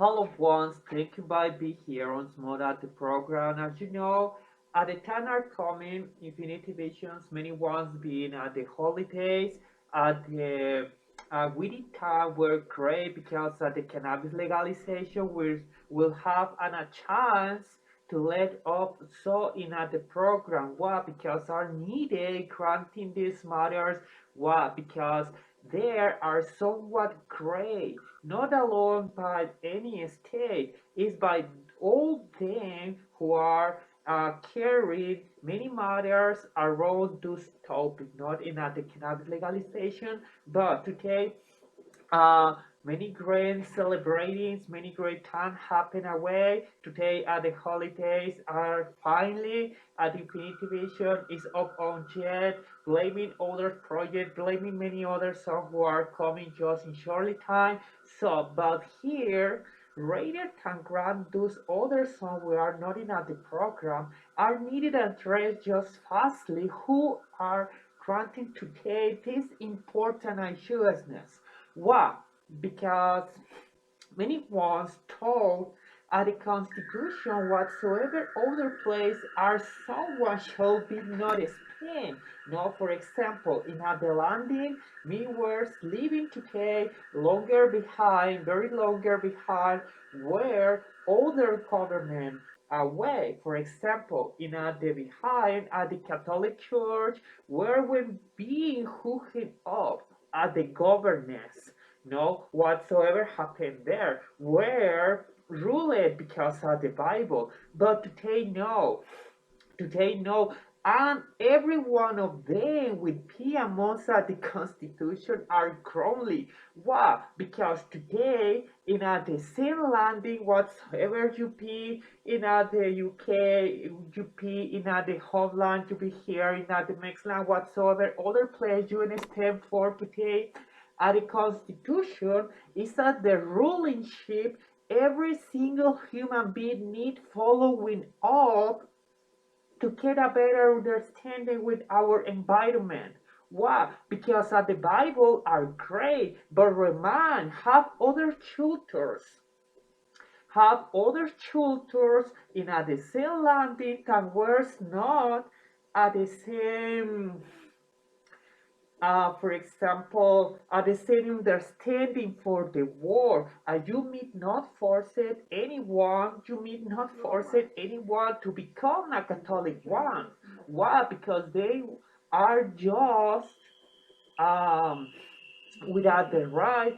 Hello once, thank you by being here on Small at the program. As you know, at the time are coming Infinity Visions, many ones being at the holidays, at the witty time were great because at the cannabis legalization will have a chance to let up so in at the program. Why? Because are needed granting these matters. Why? Because they are somewhat great not alone by any state, is by all them who are carrying many matters around this topic, not in the cannabis legalization, but today uh, many great celebrations, many great times happen away. Today at the holidays are finally at Infinity Vision is up on jet, blaming other projects, blaming many others some who are coming just in shortly time. So, but here, rather than grant those other some who are not in at the program are needed addressed just fastly who are granting today this important issuelessness. Why? Because many once told at the Constitution whatsoever other place are someone shall be not spent. No, for example, in the landing, many words living today longer behind, very longer behind, where other government away. For example, in the behind at the Catholic Church, where when being hooked up at the governance no whatsoever happened there were ruled because of the Bible. But today no, and every one of them with P amongst the Constitution are grownly. Why? Because today in the same landing whatsoever you be in the UK, you be in the homeland, you be here in the Mexican whatsoever other place you stand for today the Constitution is that the ruling ship every single human being need following up to get a better understanding with our environment. Why? Because the Bible are great, but remind have other cultures in the same landing that was not at the same for example, the same understanding for the war. You may not force it anyone. You may not force it anyone to become a Catholic one. Why? Because they are just um, without the right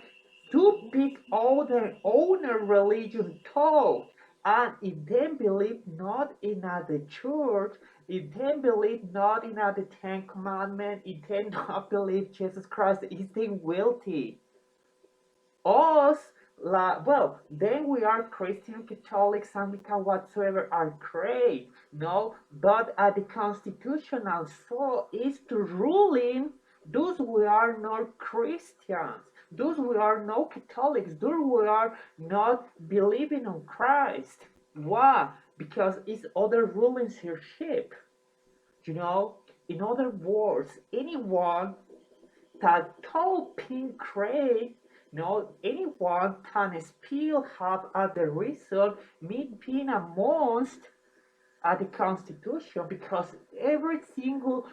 to pick all their own religion taught. And if they believe not in the church, if they believe not in the Ten Commandments, if they not believe Jesus Christ is the wealthy, us, well, then we are Christian, Catholics, Anglican, whatsoever are great, no? But the constitutional law is to ruling those we are not Christians, those we are not Catholics, those we are not believing on Christ. Why? Because it's other rulership, you know? In other words, anyone that told Pink Craig no anyone can still have at the result me being amongst at the Constitution because every single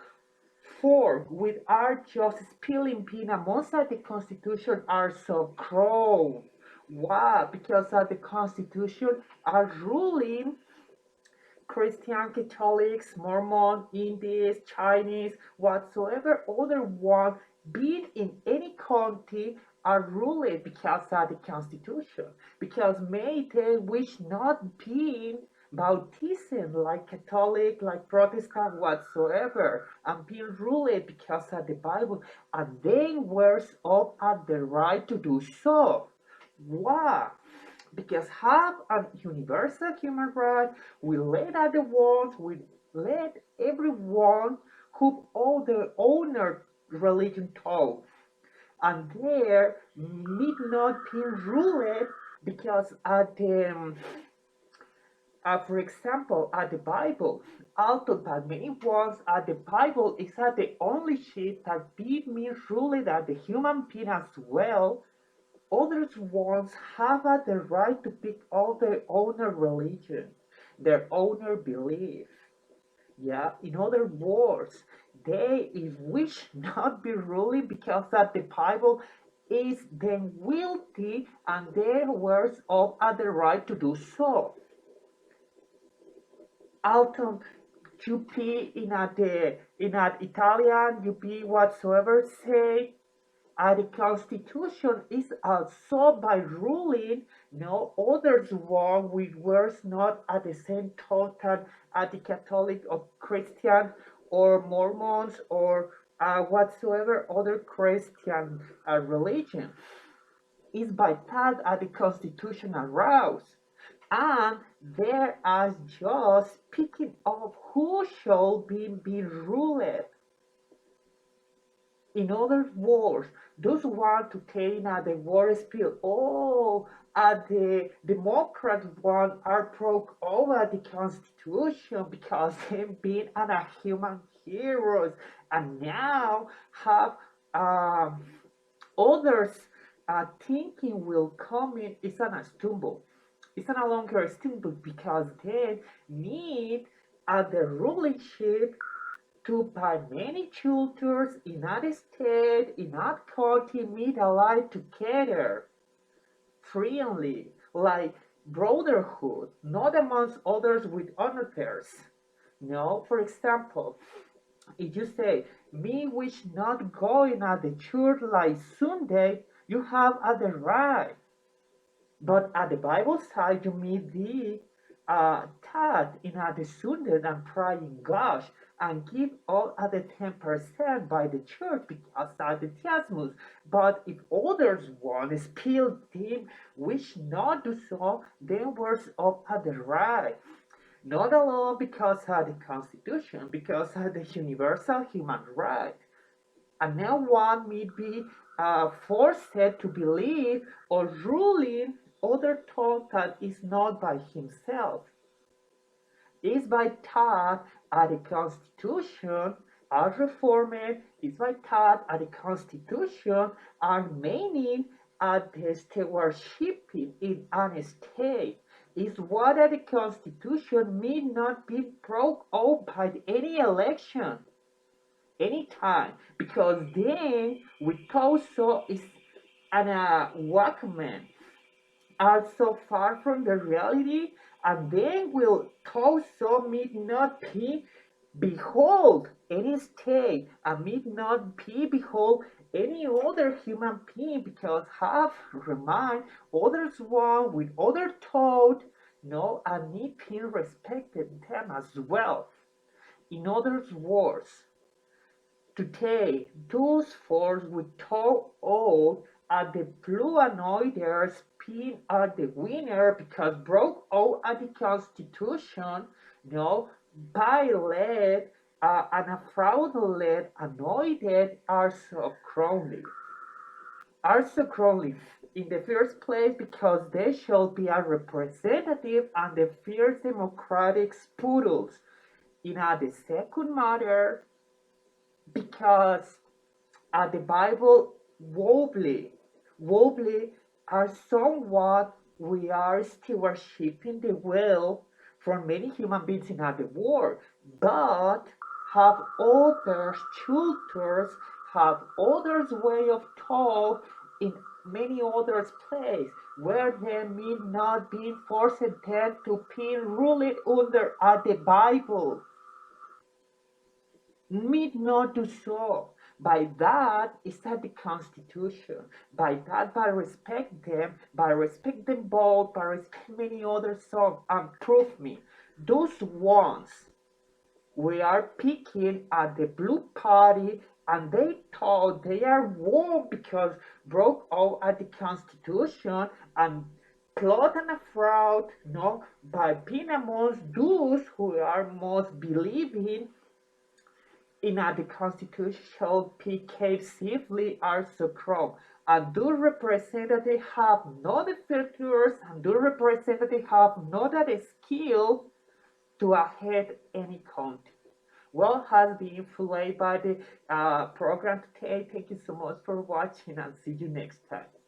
form with our just spilling being amongst at the Constitution are so grown. Why? Because at the Constitution are ruling Christian, Catholics, Mormon, Indies, Chinese, whatsoever other one, be it in any country, are ruled because of the Constitution. Because may they wish not be baptism like Catholic, like Protestant, whatsoever, and being ruled because of the Bible, and they wears up at the right to do so. Why? Because have a universal human right, we let at the world, we let everyone who all their own religion taught. And there need not be ruled because at the for example, at the Bible, although that many ones at the Bible is the only shit that be me ruled at the human being as well, Others ones have the right to pick all their own religion, their own belief. Yeah, in other words, they if wish not be ruling because that the Bible is then guilty and their words of are the right to do so. Alton, you be in a Italian, you be whatsoever say, the Constitution is also by ruling no others one which was not at the same total at the Catholic or Christian or Mormons or whatsoever other Christian religion is by that at the constitutional routes. And there are just speaking of who shall be ruled. In other words, those who want to take the war spill, the Democrat one are broke over the Constitution because they've been a human heroes and now have um, others thinking will come in. It's an stumble. It's no longer a stumble because they need the rulership to by many cultures in a state, in a country, meet alike together, freely, like brotherhood, not amongst others with others. No, for example, if you say, me wish not going at the church like Sunday, you have the right. But at the Bible side, you meet the tithe in the Sunday and praying gosh and give all of the 10% by the church because of the Tiasmus. But if others want to spill them, wish not do so, then words of the right. Not alone because of the Constitution, because of the universal human right. And no one may be forced to believe or ruling other thought that is not by himself. Is by thought at the Constitution are reformed, is by thought at the Constitution are meaning at the stewardship in an state. Is what at the Constitution may not be broke out by any election anytime because then we so is an Walkman are so far from the reality and they will also meet not be behold any state and meet not be behold any other human being because have remind others one with other thought no and need be respected them as well. In other words, today, those forces we talk all at the blue anointers being are the winner because broke out at the Constitution, no, violate and a fraudulent anointed are so crowded. Are so crowded in the first place because they shall be a representative and the fierce democratic spoodles. In the second matter, because the Bible wobbly are somewhat we are stewardshiping the will for many human beings in the world, but have others cultures, have others way of thought in many others place where they may not be forced them to be ruled under the Bible need not do so. By that is that the Constitution. By that, by respect them both, by respect many others. So, prove me, those ones we are picking at the Blue Party, and they thought they are wrong because broke out at the Constitution and plot and a fraud, no, by being amongst those who are most believing in the constitutional PK safely are so strong. And do representatives have not the filters and do representatives have not the skill to ahead any country. Well, has been played by the program today. Thank you so much for watching and see you next time.